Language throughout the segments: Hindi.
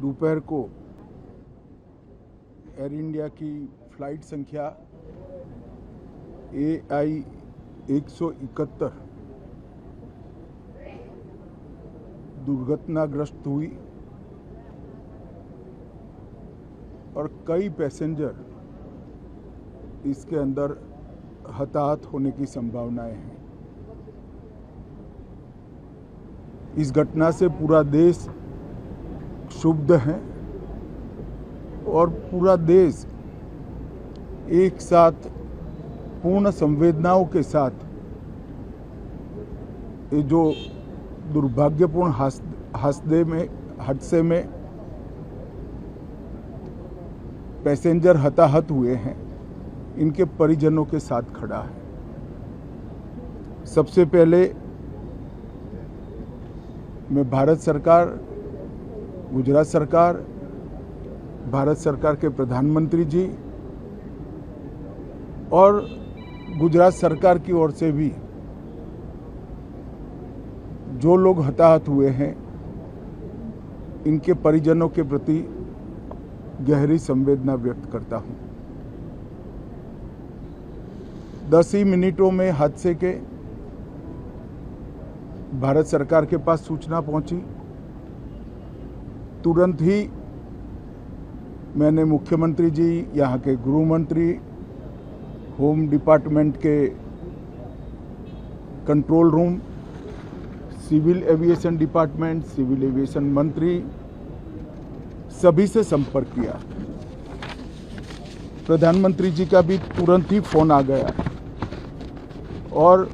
दोपहर को एयर इंडिया की फ्लाइट संख्या AI 171 दुर्घटनाग्रस्त हुई और कई पैसेंजर इसके अंदर हताहत होने की संभावनाएं हैं। इस घटना से पूरा देश क्षुब्ध है और पूरा देश एक साथ पूर्ण संवेदनाओं के साथ ये जो दुर्भाग्यपूर्ण हादसे में पैसेंजर हताहत हुए हैं, इनके परिजनों के साथ खड़ा है। सबसे पहले मैं भारत सरकार, गुजरात सरकार, भारत सरकार के प्रधानमंत्री जी और गुजरात सरकार की ओर से भी जो लोग हताहत हुए हैं, इनके परिजनों के प्रति गहरी संवेदना व्यक्त करता हूं। 10 ही मिनटों में हादसे के भारत सरकार के पास सूचना पहुंची। तुरंत ही मैंने मुख्यमंत्री जी, यहाँ के गृह मंत्री, होम डिपार्टमेंट के control room, civil aviation department, civil aviation मंत्री, सभी से संपर्क किया। प्रधानमंत्री जी का भी तुरंत ही फोन आ गया और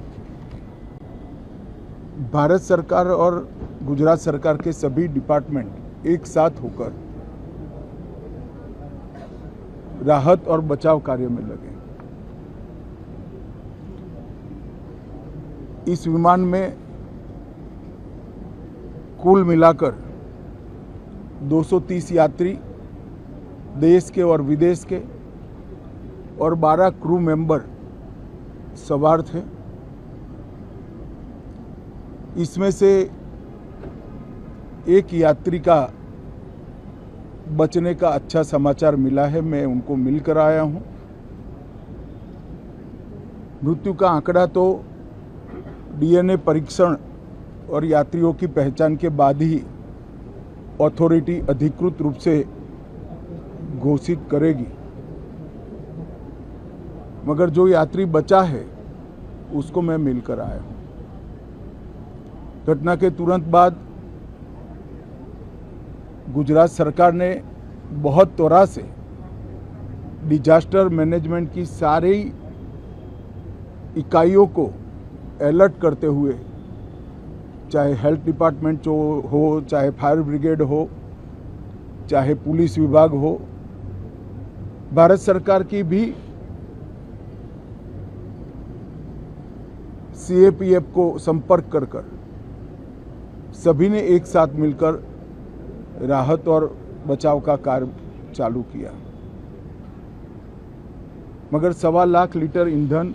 भारत सरकार और गुजरात सरकार के सभी डिपार्टमेंट एक साथ होकर राहत और बचाव कार्य में लगे। इस विमान में कुल मिलाकर 230 यात्री देश के और विदेश के और 12 क्रू मेंबर सवार थे। इसमें से एक यात्री का बचने का अच्छा समाचार मिला है, मैं उनको मिलकर आया हूं। मृत्यु का आंकड़ा तो DNA परीक्षण और यात्रियों की पहचान के बाद ही अथॉरिटी अधिकृत रूप से घोषित करेगी, मगर जो यात्री बचा है उसको मैं मिलकर आया हूं। घटना के तुरंत बाद गुजरात सरकार ने बहुत त्वरा से डिजास्टर मैनेजमेंट की सारी इकाइयों को अलर्ट करते हुए, चाहे हेल्थ डिपार्टमेंट हो, चाहे फायर ब्रिगेड हो, चाहे पुलिस विभाग हो, भारत सरकार की भी CAPF को संपर्क कर सभी ने एक साथ मिलकर राहत और बचाव का कार्य चालू किया। मगर 1.25 लाख लीटर ईंधन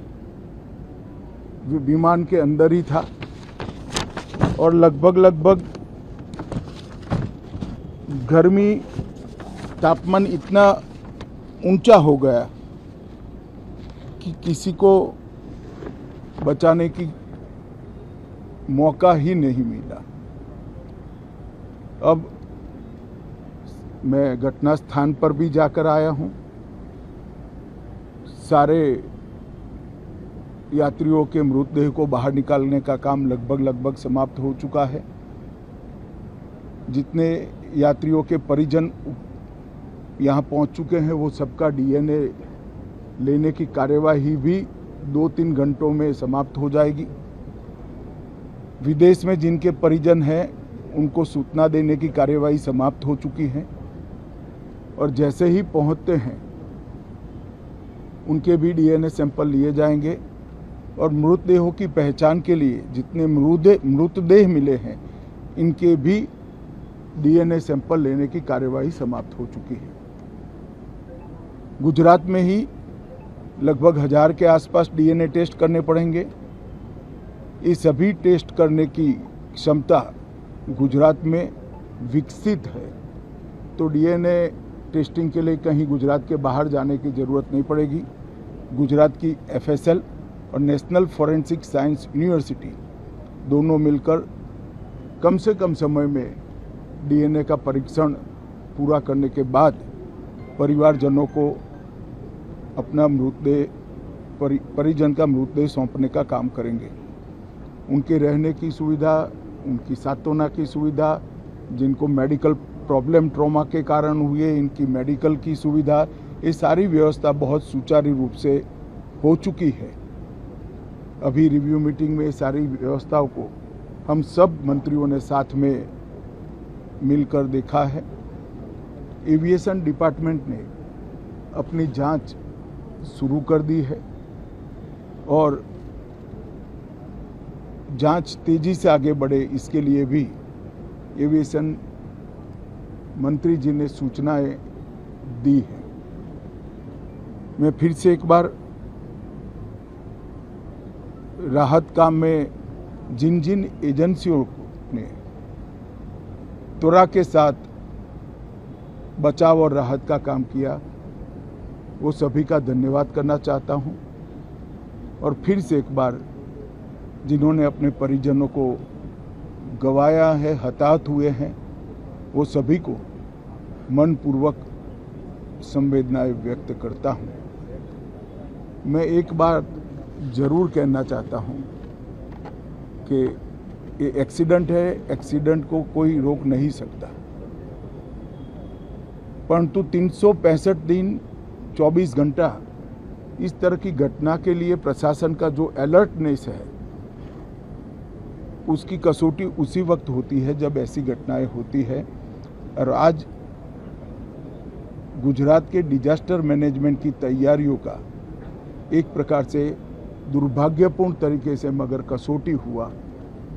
विमान के अंदर ही था और लगभग गर्मी, तापमान इतना ऊंचा हो गया कि किसी को बचाने की मौका ही नहीं मिला। अब मैं घटना स्थान पर भी जाकर आया हूं। सारे यात्रियों के मृतदेह को बाहर निकालने का काम लगभग समाप्त हो चुका है। जितने यात्रियों के परिजन यहां पहुंच चुके हैं, वो सबका DNA लेने की कार्यवाही भी 2-3 घंटों में समाप्त हो जाएगी। विदेश में जिनके परिजन हैं, उनको सूचना देने की कार्यवाही समाप्त हो चुकी है और जैसे ही पहुंचते हैं उनके भी DNA सैंपल लिए जाएंगे और मृतदेहों की पहचान के लिए जितने मृतदेह मिले हैं, इनके भी DNA सैंपल लेने की कार्यवाही समाप्त हो चुकी है। गुजरात में ही लगभग 1000 के आसपास DNA टेस्ट करने पड़ेंगे। ये सभी टेस्ट करने की क्षमता गुजरात में विकसित है तो डीएनए टेस्टिंग के लिए कहीं गुजरात के बाहर जाने की ज़रूरत नहीं पड़ेगी। गुजरात की एफएसएल और नेशनल फॉरेंसिक साइंस यूनिवर्सिटी दोनों मिलकर कम से कम समय में डीएनए का परीक्षण पूरा करने के बाद परिवारजनों को अपना मृतदेह परिजन का मृतदेह सौंपने का काम करेंगे। उनके रहने की सुविधा, उनकी सांत्वना की सुविधा, जिनको मेडिकल प्रॉब्लम ट्रॉमा के कारण हुए इनकी मेडिकल की सुविधा, ये सारी व्यवस्था बहुत सुचारू रूप से हो चुकी है। अभी रिव्यू मीटिंग में सारी व्यवस्थाओं को हम सब मंत्रियों ने साथ में मिलकर देखा है। एविएशन डिपार्टमेंट ने अपनी जांच शुरू कर दी है और जांच तेजी से आगे बढ़े इसके लिए भी एविएशन मंत्री जी ने सूचनाएं दी हैं। मैं फिर से एक बार राहत काम में जिन जिन एजेंसियों ने त्वरा के साथ बचाव और राहत का काम किया वो सभी का धन्यवाद करना चाहता हूं और फिर से एक बार जिन्होंने अपने परिजनों को गंवाया है, हताहत हुए हैं, वो सभी को मनपूर्वक संवेदनाएं व्यक्त करता हूं। मैं एक बात जरूर कहना चाहता हूं कि ये एक्सीडेंट है, एक्सीडेंट को कोई रोक नहीं सकता, परंतु 365 दिन 24 घंटा इस तरह की घटना के लिए प्रशासन का जो अलर्टनेस है उसकी कसौटी उसी वक्त होती है जब ऐसी घटनाएं होती है। और आज गुजरात के डिजास्टर मैनेजमेंट की तैयारियों का एक प्रकार से दुर्भाग्यपूर्ण तरीके से मगर कसौटी हुआ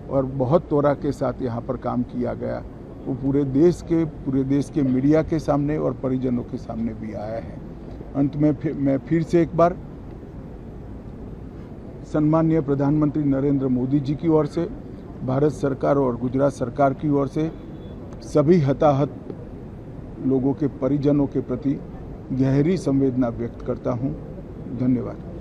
और बहुत त्वरा के साथ यहाँ पर काम किया गया, वो पूरे देश के मीडिया के सामने और परिजनों के सामने भी आया है। अंत में मैं फिर से एक बार सम्माननीय प्रधानमंत्री नरेंद्र मोदी जी की ओर से, भारत सरकार और गुजरात सरकार की ओर से सभी हताहत लोगों के परिजनों के प्रति गहरी संवेदना व्यक्त करता हूं। धन्यवाद।